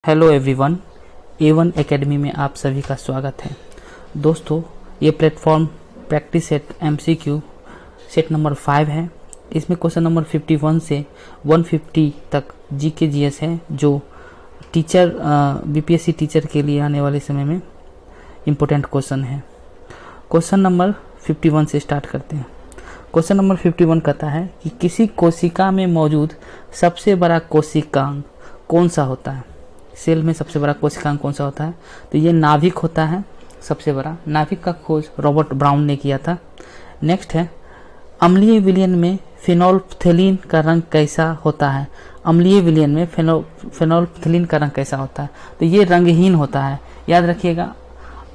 Hello everyone, A1 academy में आप सभी का स्वागत है। दोस्तों, ये platform practice set MCQ set number 5 है। इसमें क्वेश्चन नंबर 51 से 150 तक GK GS है, जो टीचर BPSC टीचर के लिए आने वाले समय में इम्पोर्टेंट क्वेश्चन है। क्वेश्चन नंबर 51 से स्टार्ट करते हैं। क्वेश्चन नंबर 51 कहता है कि किसी कोशिका में मौजूद सबसे बड़ा कोशिकांग कौन सा होता है। सेल में सबसे बड़ा कोशिकांग कौन सा होता है? तो ये नाभिक होता है सबसे बड़ा। नाभिक का खोज रॉबर्ट ब्राउन ने किया था। नेक्स्ट है, अम्लीय विलयन में फेनोल्फ्थेलीन का रंग कैसा होता है। अम्लीय विलयन में फेनोल्फ्थेलीन का रंग कैसा होता है? तो ये रंगहीन होता है। याद रखिएगा,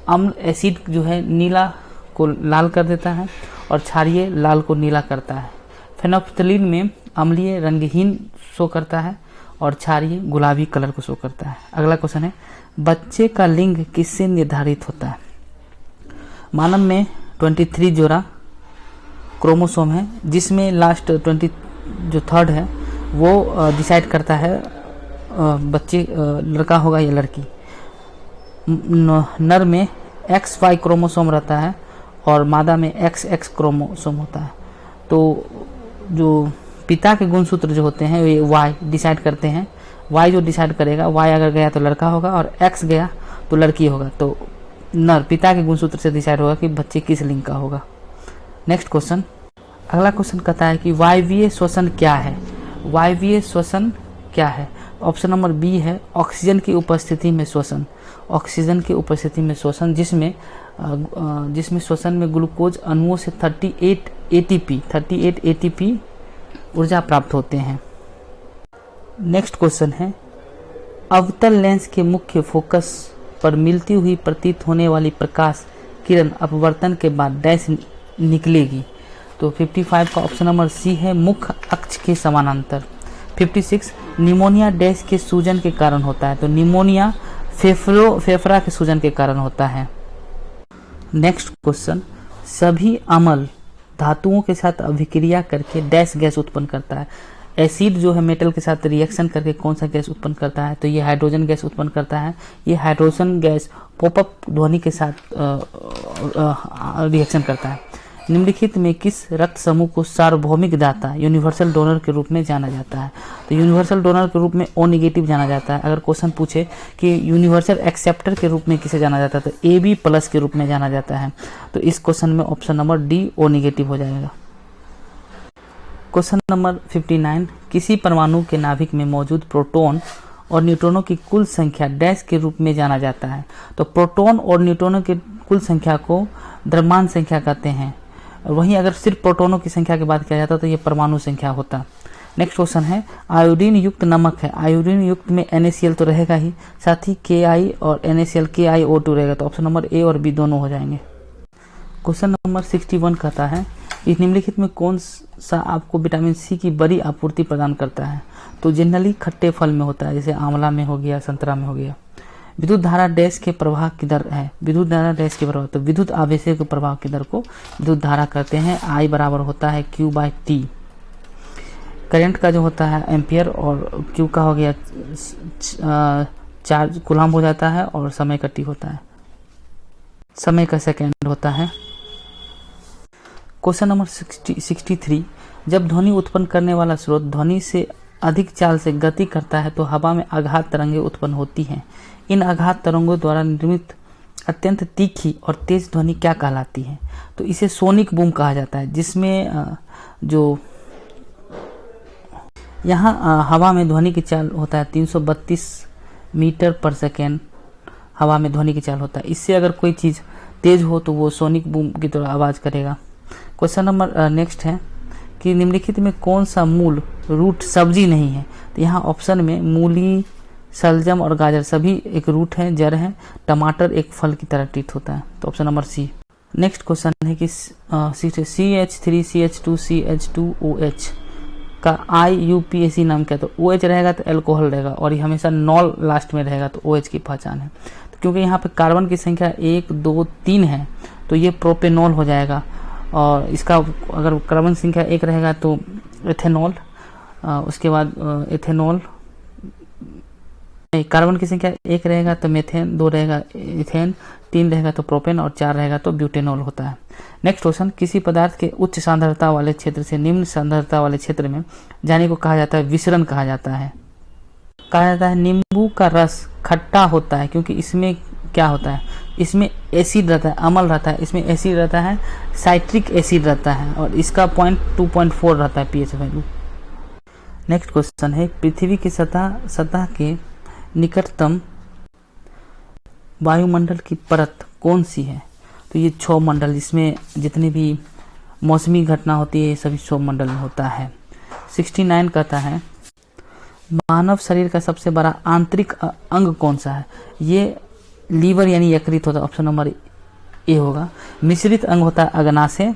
अम्ल एसिड जो है नीला को लाल कर देता है और क्षारीय लाल को नीला करता है। फेनोल्फ्थेलीन में अम्लीय रंगहीन शो करता है और क्षारीय गुलाबी कलर को शो करता है। अगला क्वेश्चन है, बच्चे का लिंग किससे निर्धारित होता है। मानव में 23 जोड़ा क्रोमोसोम है, जिसमें लास्ट 20 जो थर्ड है वो डिसाइड करता है बच्चे लड़का होगा या लड़की। नर में XY क्रोमोसोम रहता है और मादा में XX क्रोमोसोम होता है। तो जो पिता के गुणसूत्र जो होते हैं ये Y डिसाइड करते हैं। Y जो डिसाइड करेगा, Y अगर गया तो लड़का होगा और X गया तो लड़की होगा। तो नर पिता के गुणसूत्र से डिसाइड होगा कि बच्चे किस लिंग का होगा। नेक्स्ट क्वेश्चन, अगला क्वेश्चन कहता है कि वायवीय श्वसन क्या है। वायवीय श्वसन क्या है? ऑप्शन नंबर बी है, ऑक्सीजन की उपस्थिति में श्वसन। ऑक्सीजन की उपस्थिति में श्वसन, जिसमें श्वसन में ग्लूकोज अणुओं से 38 ATP ऊर्जा प्राप्त होते हैं। नेक्स्ट क्वेश्चन है, अवतल लेंस के मुख्य फोकस पर मिलती हुई प्रतीत होने वाली प्रकाश किरण अपवर्तन के बाद डैश निकलेगी। तो 55 का ऑप्शन नंबर सी है, मुख्य अक्ष के समानांतर। 56, निमोनिया डैश के सूजन के कारण होता है। तो निमोनिया फेफड़ा के सूजन के कारण होता है। नेक्स्ट क्वेश्चन, सभी अम्ल धातुओं के साथ अभिक्रिया करके डैश गैस उत्पन्न करता है। एसिड जो है मेटल के साथ रिएक्शन करके कौन सा गैस उत्पन्न करता है? तो ये हाइड्रोजन गैस उत्पन्न करता है। ये हाइड्रोजन गैस पॉपअप ध्वनि के साथ रिएक्शन करता है। निम्नलिखित में किस रक्त समूह को सार्वभौमिक दाता यूनिवर्सल डोनर के रूप में जाना जाता है? तो यूनिवर्सल डोनर के रूप में O नेगेटिव जाना जाता है। अगर क्वेश्चन पूछे कि यूनिवर्सल एक्सेप्टर के रूप में किसे जाना जाता है, तो AB+ के रूप में जाना जाता है। तो इस क्वेश्चन में option number D O negative हो जाएगा। क्वेश्चन नंबर 59, किसी परमाणु के नाभिक में मौजूद प्रोटॉन और न्यूट्रॉनों की कुल संख्या डैश के रूप में जाना जाता है। तो प्रोटॉन और न्यूट्रॉनों की कुल संख्या को द्रव्यमान संख्या कहते हैं। वहीं अगर सिर्फ प्रोटॉनों की संख्या की बात किया जाता तो ये परमाणु संख्या होता। नेक्स्ट क्वेश्चन है, आयोडीन युक्त नमक है। आयोडीन युक्त में NaCl तो रहेगा ही, साथ ही Ki और NaCl KiO2 रहेगा। तो ऑप्शन नंबर ए और बी दोनों हो जाएंगे। क्वेश्चन नंबर 61 कहता है, इस निम्नलिखित में कौन सा आपको विटामिन सी की बड़ी आपूर्ति प्रदान करता है? तो जनरली खट्टे फल में होता है, जैसे आंवला में हो गया, संतरा में हो गया। विद्युत धारा डैश के प्रवाह की दर है। विद्युत धारा डैश के प्रवाह, तो विद्युत आवेशों के प्रवाह की दर को विद्युत धारा कहते हैं। I बराबर होता है Q/T। करंट का जो होता है एम्पियर और Q का हो गया चार्ज कूलम्ब हो जाता है और समय का T होता है, समय का सेकेंड होता है। क्वेश्चन नंबर 63, जब ध्वनि उत्पन्न करने वाला स्रोत ध्वनि से अधिक चाल से गति करता है तो हवा में आघात तरंगें उत्पन्न होती हैं। इन आघात तरंगों द्वारा निर्मित अत्यंत तीखी और तेज ध्वनि क्या कहलाती है? तो इसे सोनिक बूम कहा जाता है, जिसमें जो यहाँ हवा में ध्वनि की चाल होता है 332 मीटर पर सेकेंड हवा में ध्वनि की चाल होता है। इससे अगर कोई चीज़ तेज हो तो वो सोनिक बूम की तरह आवाज़ करेगा। क्वेश्चन नंबर नेक्स्ट है कि निम्नलिखित में कौन सा मूल रूट सब्जी नहीं है? तो यहाँ ऑप्शन में मूली, शलजम और गाजर सभी एक रूट है, जड़ है। टमाटर एक फल की तरह ट्रीट होता है। तो option number C. Next question है कि CH3CH2CH2OH का IUPAC नाम क्या? तो OH रहेगा तो एल्कोहल रहेगा और ये हमेशा नॉल लास्ट में रहेगा, तो OH की पहचान है। तो क्योंकि यहाँ पे कार्बन की संख्या 1, 2, 3 है तो ये प्रोपेनॉल हो जाएगा। और इसका अगर कार्बन संख्या 1 रहेगा तो एथेनॉल, उसके बाद एथेनॉल कार्बन की संख्या 1 रहेगा तो मेथेन, 2 रहेगा इथेन, 3 रहेगा तो प्रोपेन और 4 रहेगा तो ब्यूटेनॉल होता है। नेक्स्ट क्वेश्चन, किसी पदार्थ के उच्च सांद्रता वाले क्षेत्र से निम्न सांद्रता वाले क्षेत्र में जाने को कहा जाता है विसरण कहा जाता है। कहा जाता है नींबू का रस खट्टा होता है क्योंकि इसमें क्या होता है, इसमें एसिड रहता है, अम्ल रहता है, इसमें एसिड रहता है, साइट्रिक एसिड रहता है और इसका पॉइंट 2.4 रहता है पीएच वैल्यू। नेक्स्ट क्वेश्चन है, पृथ्वी की सतह के निकटतम वायुमंडल की परत कौन सी है? तो ये क्षोभ मंडल, जिसमें जितनी भी मौसमी घटना होती है ये सभी क्षोभ मंडल में होता है। 69 कहता है मानव शरीर का सबसे बड़ा आंतरिक अंग कौन सा है? ये लीवर यानी यकृत होता है, ऑप्शन नंबर ए होगा। मिश्रित अंग होता है अग्नाशय,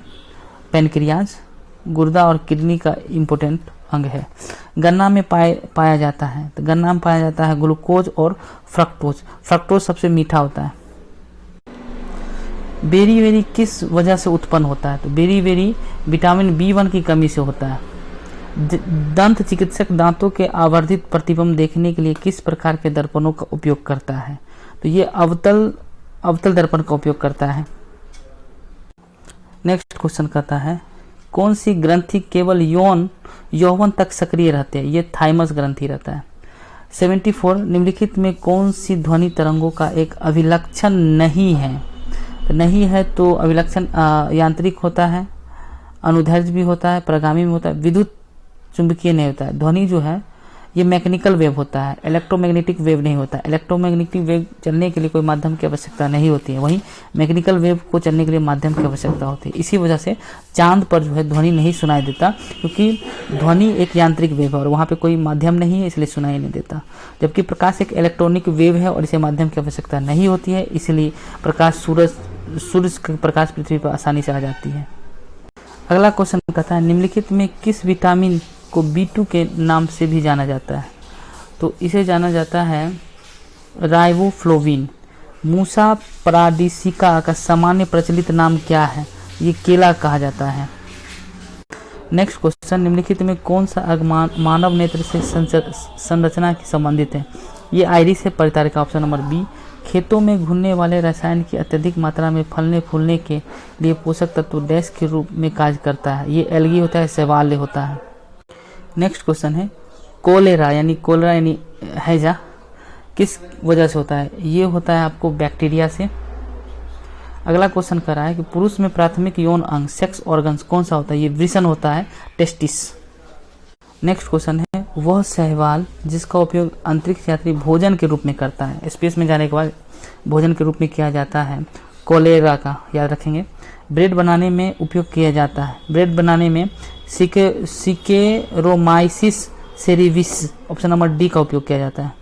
पैनक्रियाज, गुर्दा और किडनी का इम्पोर्टेंट अंग है। गन्ना में पाया जाता है, तो गन्ना में पाया जाता है ग्लूकोज और फ्रक्टोज। फ्रक्टोज सबसे मीठा होता है। बेरी वेरी किस वजह से उत्पन्न होता है? तो बेरी वेरी विटामिन B1 की कमी से होता है। दंत चिकित्सक दांतों के आवर्धित प्रतिबिंब देखने के लिए किस प्रकार के दर्पणों का उपयोग करता है? तो ये अवतल दर्पण का उपयोग करता है। नेक्स्ट क्वेश्चन कहता है कौन सी ग्रंथि केवल यौवन तक सक्रिय रहते हैं? ये थाइमस ग्रंथि रहता है। 74 निम्नलिखित में कौन सी ध्वनि तरंगों का एक अभिलक्षण नहीं है? तो नहीं है तो अभिलक्षण यांत्रिक होता है, अनुदैर्ध्य भी होता है, प्रगामी भी होता है, विद्युत चुंबकीय नहीं होता है। ध्वनि जो है ये मैकेनिकल वेव होता है, इलेक्ट्रोमैग्नेटिक वेव नहीं होता है। इलेक्ट्रोमैग्नेटिक वेव चलने के लिए कोई माध्यम की आवश्यकता नहीं होती है, वहीं मैकेनिकल वेव को चलने के लिए माध्यम की आवश्यकता होती है। इसी वजह से चांद पर जो है ध्वनि नहीं सुनाई देता, क्योंकि ध्वनि एक यांत्रिक वेव है और वहाँ पे कोई माध्यम नहीं है, इसलिए सुनाई नहीं देता। जबकि प्रकाश एक इलेक्ट्रॉनिक वेव है और इसे माध्यम की आवश्यकता नहीं होती है, इसलिए प्रकाश सूर्य का प्रकाश पृथ्वी पर आसानी से आ जाती है। अगला क्वेश्चन कहता है निम्नलिखित में किस विटामिन को B2 के नाम से भी जाना जाता है? तो इसे जाना जाता है राइबोफ्लोविन। मूसा पराडिसिका का सामान्य प्रचलित नाम क्या है? ये केला कहा जाता है। नेक्स्ट क्वेश्चन निम्नलिखित में कौन सा अंग मानव नेत्र से संरचना के संबंधित है? ये आइरिस है, परितारिका, ऑप्शन नंबर बी। खेतों में घुलने वाले रसायन की अत्यधिक मात्रा में फलने फूलने के लिए पोषक तत्व डैश के रूप में कार्य करता है। ये एल्गी होता है, शैवाल होता है। नेक्स्ट क्वेश्चन है कोलेरा यानी हैजा किस वजह से होता है? ये होता है आपको बैक्टीरिया से। अगला क्वेश्चन कर रहा है कि पुरुष में प्राथमिक यौन अंग सेक्स ऑर्गन्स कौन सा होता है? ये वृषण होता है, टेस्टिस। नेक्स्ट क्वेश्चन है वह शैवाल जिसका उपयोग अंतरिक्ष यात्री भोजन के रूप में करता है, स्पेस में जाने के बाद भोजन के रूप में किया जाता है। कोलेरा का याद रखेंगे। ब्रेड बनाने में उपयोग किया जाता है। ब्रेड बनाने में सिकेरोमाइसिस सेरिविस, ऑप्शन नंबर डी का उपयोग किया जाता है।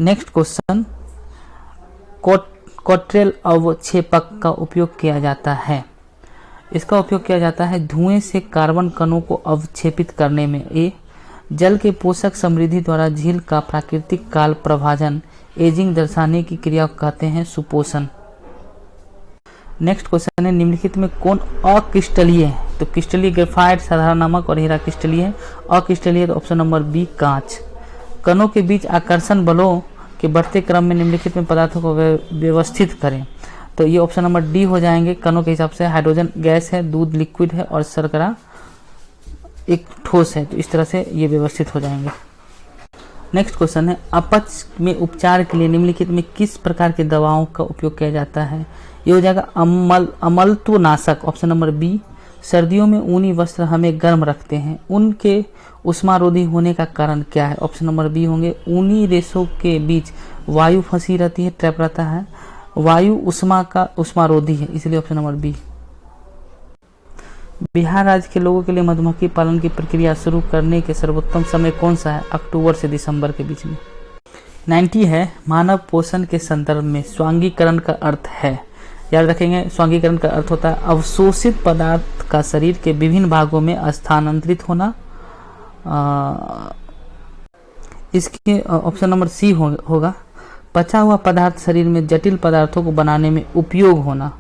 नेक्स्ट क्वेश्चन कोट्रेल अवक्षेपक का उपयोग किया जाता है। इसका उपयोग किया जाता है धुएं से कार्बन कणों को अवक्षेपित करने में। ए जल के पोषक समृद्धि द्वारा झील का प्राकृतिक काल प्रभाजन एजिंग दर्शाने की क्रिया को कहते हैं सुपोषण। नेक्स्ट क्वेश्चन है निम्नलिखित में कौन अक्रिस्टलीय है? तो क्रिस्टलीय ग्रेफाइट, साधारण नमक और हीरा क्रिस्टलीय है। अक्रिस्टलीय तो ऑप्शन नंबर बी कांच। कणों के बीच आकर्षण बलों के बढ़ते क्रम में निम्नलिखित में पदार्थों को व्यवस्थित करें। तो ये ऑप्शन नंबर डी हो जाएंगे। कणों के हिसाब से हाइड्रोजन गैस है, दूध लिक्विड है और शर्करा एक ठोस है, तो इस तरह से ये व्यवस्थित हो जाएंगे। नेक्स्ट क्वेश्चन है अपच में उपचार के लिए निम्नलिखित में किस प्रकार की दवाओं का उपयोग किया जाता है? ये हो जाएगा अमलत्वनाशक, ऑप्शन नंबर बी। सर्दियों में ऊनी वस्त्र हमें गर्म रखते हैं, उनके उष्मारोधी होने का कारण क्या है? ऑप्शन नंबर बी होंगे ऊनी रेशों के बीच वायु फंसी रहती है, ट्रैप रहता है, वायु उष्मारोधी है, इसलिए ऑप्शन नंबर बी। बिहार राज्य के लोगों के लिए मधुमक्खी पालन की प्रक्रिया शुरू करने के सर्वोत्तम समय कौन सा है? अक्टूबर से दिसंबर के बीच में। 90 है मानव पोषण के संदर्भ में स्वांगीकरण का अर्थ है। याद रखेंगे स्वांगीकरण का अर्थ होता है अवशोषित पदार्थ का शरीर के विभिन्न भागों में स्थानांतरित होना। इसके ऑप्शन नंबर सी होगा। पचा हुआ पदार्थ शरीर में जटिल पदार्थों को बनाने में उपयोग होना।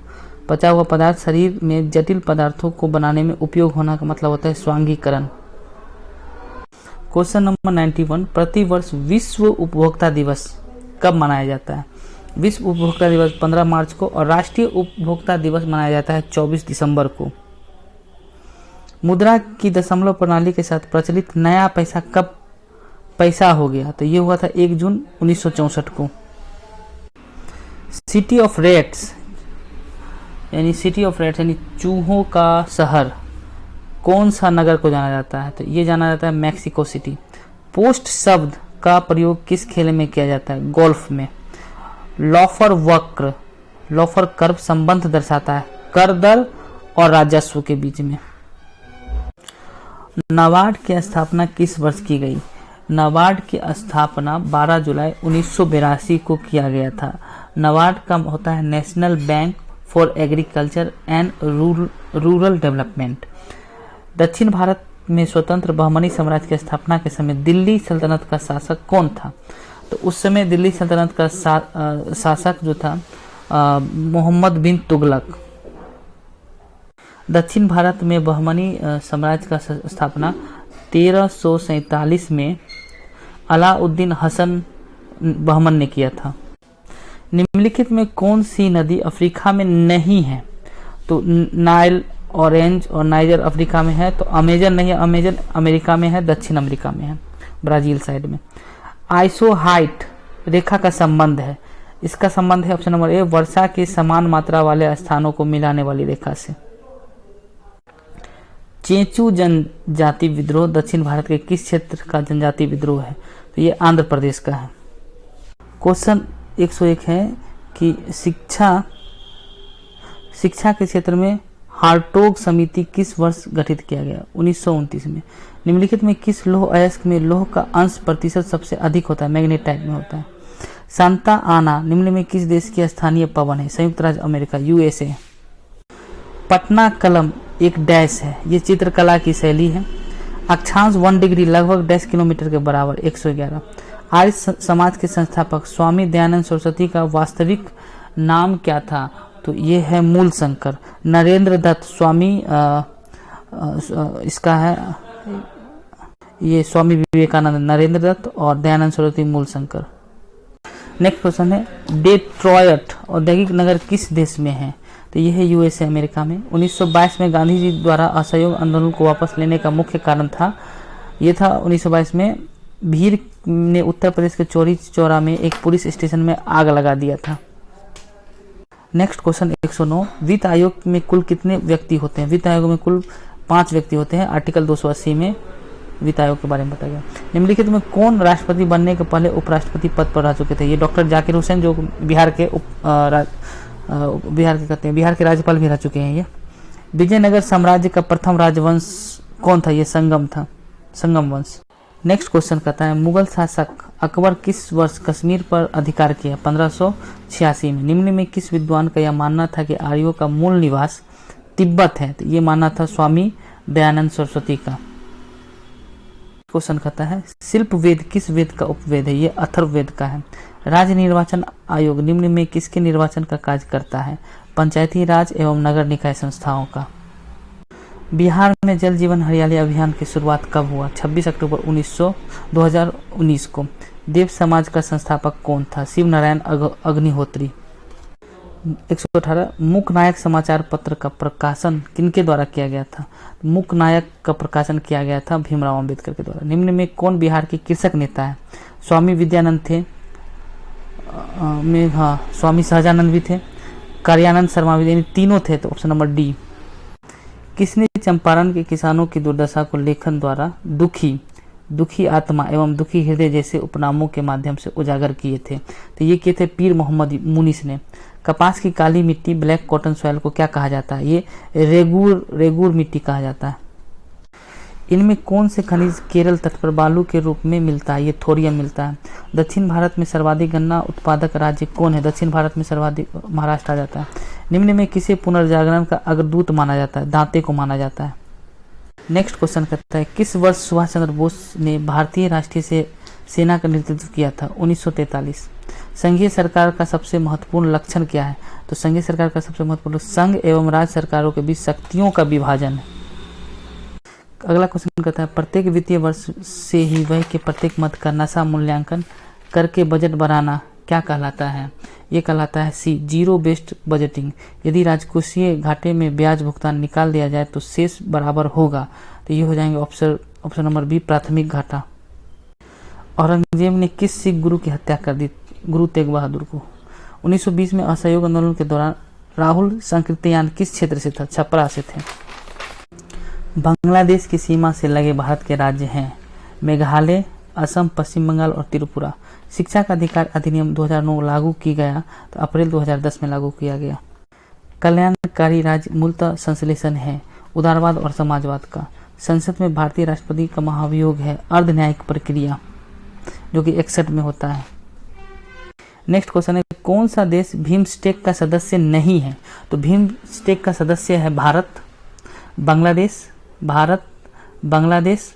पचा हुआ पदार्थ शरीर में जटिल पदार्थों को बनाने में उपयोग होना का मतलब होता है स्वांगीकरण। क्वेश्चन नंबर 91 प्रतिवर्ष विश्व उपभोक्ता दिवस कब मनाया जाता है? विश्व उपभोक्ता दिवस 15 मार्च को और राष्ट्रीय उपभोक्ता दिवस मनाया जाता है 24 दिसंबर को। मुद्रा की दशमलव प्रणाली के साथ प्रचलित नया पैसा कब पैसा हो गया? तो ये हुआ था 1 जून 1964 को। सिटी ऑफ रेट्स यानी चूहों का शहर कौन सा नगर को जाना जाता है? तो ये जाना जाता है मैक्सिको सिटी। पोस्ट शब्द का प्रयोग किस खेल में किया जाता है? गोल्फ में। लॉफर वक्र, लॉफर कर्व संबंध दर्शाता है कर दर और राजस्व के बीच में। नाबार्ड की स्थापना किस वर्ष की गई? नाबार्ड की स्थापना 12 जुलाई 1982 को किया गया था। नाबार्ड का होता है national bank for agriculture and rural development. दक्षिण भारत में स्वतंत्र बहमनी साम्राज्य की स्थापना के समय दिल्ली सल्तनत का शासक कौन था? तो उस समय दिल्ली सल्तनत का शासक जो था मोहम्मद बिन तुगलक। दक्षिण भारत में बहमनी साम्राज्य का स्थापना 1347 में अलाउद्दीन हसन बहमन ने किया था। निम्नलिखित में कौन सी नदी अफ्रीका में नहीं है? तो नाइल, ऑरेंज और नाइजर अफ्रीका में है। तो अमेजन नहीं है, अमेजन अमेरिका में है, दक्षिण अमेरिका में है, ब्राजील साइड में। आइसोहाइट रेखा का संबंध है, इसका संबंध है ऑप्शन नंबर ए वर्षा की समान मात्रा वाले स्थानों को मिलाने वाली रेखा से। चेंचू जनजाति विद्रोह दक्षिण भारत के किस क्षेत्र का जनजाति विद्रोह है? तो ये आंध्र प्रदेश का है। क्वेश्चन 101 है कि शिक्षा के क्षेत्र में हार्टोग समिति किस वर्ष गठित किया गया? 1929 में। निम्नलिखित में किस लौह अयस्क में लौह का अंश प्रतिशत सबसे अधिक होता है? मैग्नेटाइट में होता है। सांता आना निम्न में किस देश की स्थानीय पवन है? संयुक्त राज्य अमेरिका, यूएसए। पटना कलम एक डैश है, ये चित्रकला की शैली है। अक्षांश 1 डिग्री लगभग डैश किलोमीटर के बराबर 111। आर्य समाज के संस्थापक स्वामी दयानंद सरस्वती का वास्तविक नाम क्या था? तो ये है मूल शंकर। नरेंद्र दत्त स्वामी इसका है ये स्वामी विवेकानंद नरेंद्र दत्त और दयानंद सरस्वती मूल शंकर। नेक्स्ट क्वेश्चन है डेट्रॉयट औद्योगिक नगर किस देश में है? तो ये है यूएसए अमेरिका में। 1922 में गांधी जी द्वारा असहयोग आंदोलन को वापस लेने का मुख्य कारण था 1922 में भीड़ ने उत्तर प्रदेश के चौरी चौरा में एक पुलिस स्टेशन में आग लगा दिया था। नेक्स्ट क्वेश्चन 109 वित्त आयोग में कुल कितने व्यक्ति होते हैं? वित्त आयोग में कुल 5 व्यक्ति होते हैं। आर्टिकल 280 में वित्त आयोग के बारे में बताया गया। निम्नलिखित में कौन राष्ट्रपति बनने के पहले उपराष्ट्रपति पद पर रह चुके थे? ये डॉक्टर जाकिर हुसैन जो बिहार के बिहार के राज्यपाल भी रह चुके हैं। ये विजयनगर साम्राज्य का प्रथम राजवंश कौन था? ये संगम वंश। नेक्स्ट क्वेश्चन कहता है मुगल शासक अकबर किस वर्ष कश्मीर पर अधिकार किया? 1586 में। निम्न में किस विद्वान का यह मानना था कि आर्यों का मूल निवास तिब्बत है? तो ये मानना था स्वामी दयानंद सरस्वती का। क्वेश्चन कहता है शिल्प वेद किस वेद का उपवेद है? ये अथर्ववेद का है। राज्य निर्वाचन आयोग निम्न में किसके निर्वाचन का कार्य करता है? पंचायती राज एवं नगर निकाय संस्थाओं का। बिहार में जल जीवन हरियाली अभियान की शुरुआत कब हुआ? 26 अक्टूबर 2019 को। देव समाज का संस्थापक कौन था? शिव नारायण अग्निहोत्री। 118 मूक नायक समाचार पत्र का प्रकाशन किनके द्वारा किया गया था? मूक नायक का प्रकाशन किया गया था भीमराव अंबेडकर के द्वारा। निम्न में कौन बिहार के कृषक नेता है? स्वामी विद्यानंद थे स्वामी सहजानंद भी थे, कार्यानंद शर्मा भी, यानी तीनों थे। तो ऑप्शन नंबर डी। किसने चंपारण के किसानों की दुर्दशा को लेखन द्वारा दुखी आत्मा एवं दुखी हृदय जैसे उपनामों के माध्यम से उजागर किए थे? तो ये किए थे पीर मोहम्मद मुनीस ने। कपास की काली मिट्टी ब्लैक कॉटन सॉइल को क्या कहा जाता है? ये रेगूर मिट्टी कहा जाता है। इनमें कौन से खनिज केरल तट पर बालू के रूप में मिलता है? ये थोरियम मिलता है। दक्षिण भारत में सर्वाधिक गन्ना उत्पादक राज्य कौन है? दक्षिण भारत में सर्वाधिक महाराष्ट्र आ जाता है। निम्न में किसे पुनर्जागरण का अग्रदूत माना जाता है? दांते को माना जाता है। नेक्स्ट क्वेश्चन कहता है किस वर्ष सुभाष चंद्र बोस ने भारतीय राष्ट्रीय सेना का नेतृत्व किया था? 1943। संघीय सरकार का सबसे महत्वपूर्ण लक्षण क्या है? तो संघीय सरकार का सबसे महत्वपूर्ण संघ एवं राज्य सरकारों के बीच शक्तियों का विभाजन है। अगला क्वेश्चन कहता है प्रत्येक वित्तीय वर्ष से ही व्यय के प्रत्येक मद का नशा मूल्यांकन करके बजट बनाना क्या कहलाता है? ये कहलाता है सी, जीरो बेस्ड बजटिंग। यदि राजकोषीय घाटे में ब्याज भुगतान निकाल दिया जाए तो शेष बराबर होगा। तो ये हो जाएंगे ऑप्शन नंबर बी, प्राथमिक घाटा। औरंगजेब ने किस सिख गुरु की हत्या कर दी? गुरु तेग बहादुर को। 1920 में असहयोग आंदोलन के दौरान राहुल संकीर्तयान किस क्षेत्र से था? छपरा से थे। बांग्लादेश की सीमा से लगे भारत के राज्य हैं मेघालय, असम, पश्चिम बंगाल और त्रिपुरा। शिक्षा का अधिकार अधिनियम 2009 लागू की गया तो अप्रैल 2010 में लागू किया गया। कल्याणकारी राज्य मूलतः संश्लेषण है उदारवाद और समाजवाद का। संसद में भारतीय राष्ट्रपति का महाभियोग है अर्ध न्यायिक प्रक्रिया, जो कि 61 में होता है। नेक्स्ट क्वेश्चन है, कौन सा देश बिम्स्टेक का सदस्य नहीं है? तो बिम्स्टेक का सदस्य है भारत, बांग्लादेश,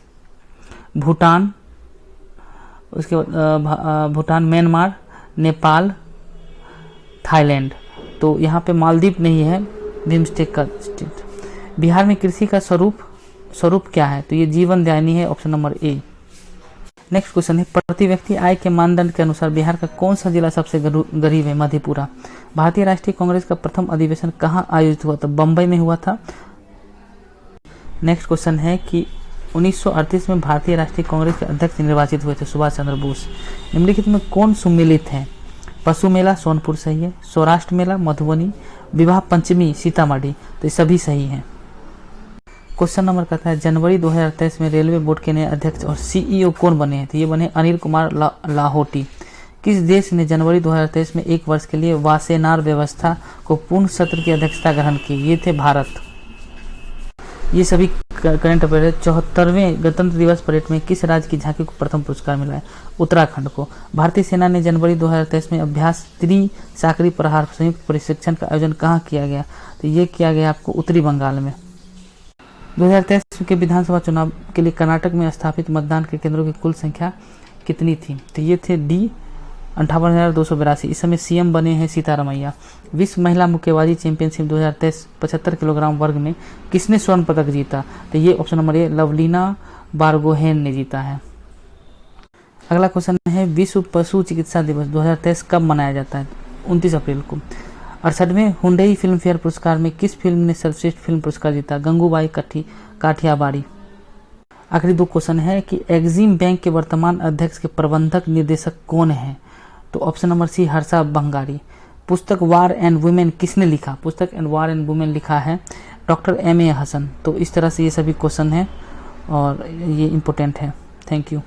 भूटान, उसके बाद भूटान, म्यांमार, नेपाल, थाईलैंड। तो यहाँ पे मालदीव नहीं है बिम्स्टेक का स्टेट। बिहार में कृषि का स्वरूप क्या है? तो ये जीवन दायिनी है, option number A. Next question है, प्रति व्यक्ति आय के मानदंड के अनुसार बिहार का कौन सा जिला सबसे गरीब है? मधेपुरा। भारतीय राष्ट्रीय कांग्रेस का प्रथम अधिवेशन कहाँ आयोजित हुआ था? बम्बई में हुआ था। नेक्स्ट क्वेश्चन है कि 1938 में भारतीय राष्ट्रीय कांग्रेस के अध्यक्ष निर्वाचित हुए थे सुभाष चंद्र बोस। निम्नलिखित में कौन सुमेलित है? पशु मेला सोनपुर सही है, सौराष्ट्र मेला मधुबनी, विवाह पंचमी सीतामढ़ी। तो ये सभी सही हैं। क्वेश्चन नंबर कहता है, जनवरी 2023 में रेलवे बोर्ड के नए अध्यक्ष और सीईओ कौन बने हैं? तो ये बने अनिल कुमार लाहोटी। किस देश ने जनवरी 2023 में 1 वर्ष के लिए वासेनार व्यवस्था को पूर्ण सत्र की अध्यक्षता ग्रहण की? ये थे भारत। ये सभी करंट अफेयर है। 74वें गणतंत्र दिवस परेड में किस राज्य की झांकी को प्रथम पुरस्कार मिला है? उत्तराखंड को। भारतीय सेना ने जनवरी 2023 में अभ्यास त्रिसाकरी प्रहार संयुक्त प्रशिक्षण का आयोजन कहाँ किया गया? तो ये किया गया आपको उत्तरी बंगाल में। 2023 के विधानसभा चुनाव के लिए कर्नाटक में स्थापित मतदान के केंद्रों की कुल संख्या कितनी थी? तो ये थे डी 58,282। इस समय सीएम बने हैं सीतारमैया। विश्व महिला मुक्केबाजी चैंपियनशिप 2023 75 किलोग्राम वर्ग में किसने स्वर्ण पदक जीता? तो ये ऑप्शन नंबर ए, लवलीना बारगोहेन ने जीता है। अगला क्वेश्चन है, विश्व पशु चिकित्सा दिवस 2023 कब मनाया जाता है? 29 अप्रैल को। 68वें हुंडई फिल्म फेयर पुरस्कार में किस फिल्म ने सर्वश्रेष्ठ फिल्म पुरस्कार जीता? गंगूबाई काठियावाड़ी। आखिरी 2 क्वेश्चन है कि एग्जिम बैंक के वर्तमान अध्यक्ष के प्रबंधक निर्देशक कौन है? तो option number C, Harsha Bangari. पुस्तक वार एंड वुमेन किसने लिखा? पुस्तक एंड वार एंड वुमेन लिखा है डॉक्टर M.A. हसन। तो इस तरह से ये सभी क्वेश्चन हैं और ये इम्पोर्टेंट है। Thank you.